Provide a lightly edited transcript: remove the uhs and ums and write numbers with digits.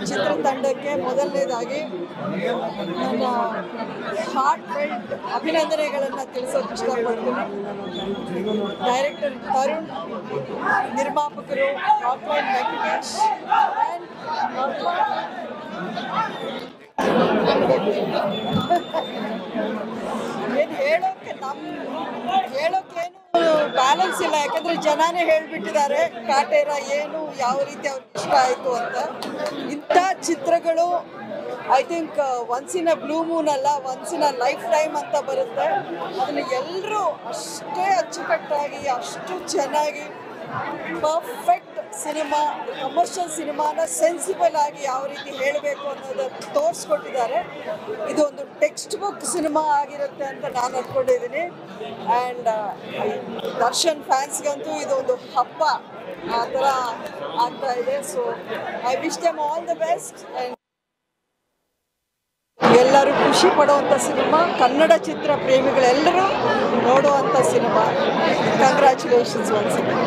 ಚಿತ್ರತಂಡಕ್ಕೆ ಮೊದಲನೇದಾಗಿ ನನ್ನ heart felt ಅಭಿನಂದನೆಗಳನ್ನು ತಿಳಿಸೋಕೆ ಇಷ್ಟಪಡ್ತೀನಿ. ಡೈರೆಕ್ಟರ್ ತರುಣ್, ನಿರ್ಮಾಪಕರು ರಾಕ್ಲೈನ್ ವೆಂಕಟೇಶ್ ಏನು ಹೇಳೋಕೇನು ಬ್ಯಾಲೆನ್ಸ್ ಇಲ್ಲ, ಯಾಕಂದ್ರೆ ಜನಾನೇ ಹೇಳ್ಬಿಟ್ಟಿದ್ದಾರೆ ಕಾಟೇರ ಏನು ಯಾವ ರೀತಿ ಅವ್ರಿಗೆ ಇಷ್ಟ ಆಯಿತು ಅಂತ. ಇಂಥ ಚಿತ್ರಗಳು I think once in a blue moon ಅಲ್ಲ, once in a lifetime ಅಂತ ಬರುತ್ತೆ. ಅದನ್ನು ಎಲ್ಲರೂ ಅಷ್ಟೇ ಅಚ್ಚುಕಟ್ಟಾಗಿ ಅಷ್ಟು ಚೆನ್ನಾಗಿ ಪರ್ಫೆಕ್ಟ್ ಸಿನಿಮಾ, ಕಮರ್ಷಿಯಲ್ ಸಿನಿಮಾನ ಸೆನ್ಸಿಬಲ್ ಆಗಿ ಯಾವ ರೀತಿ ಹೇಳಬೇಕು ಅನ್ನೋದನ್ನು ತೋರಿಸ್ಕೊಟ್ಟಿದ್ದಾರೆ. ಇದು ಒಂದು ಟೆಕ್ಸ್ಟ್ ಬುಕ್ ಸಿನಿಮಾ ಆಗಿರುತ್ತೆ ಅಂತ ನಾನು ಅಂದ್ಕೊಂಡಿದ್ದೀನಿ. ಆ್ಯಂಡ್ ದರ್ಶನ್ ಫ್ಯಾನ್ಸ್ಗಂತೂ ಇದೊಂದು ಹಬ್ಬ ಆ ಥರ ಆಗ್ತಾ ಇದೆ. So I wish them all the best. And ಎಲ್ಲರೂ ಖುಷಿ ಪಡುವಂಥ ಸಿನಿಮಾ, ಕನ್ನಡ ಚಿತ್ರ ಪ್ರೇಮಿಗಳೆಲ್ಲರೂ ನೋಡುವಂಥ ಸಿನಿಮಾ. Congratulations once again.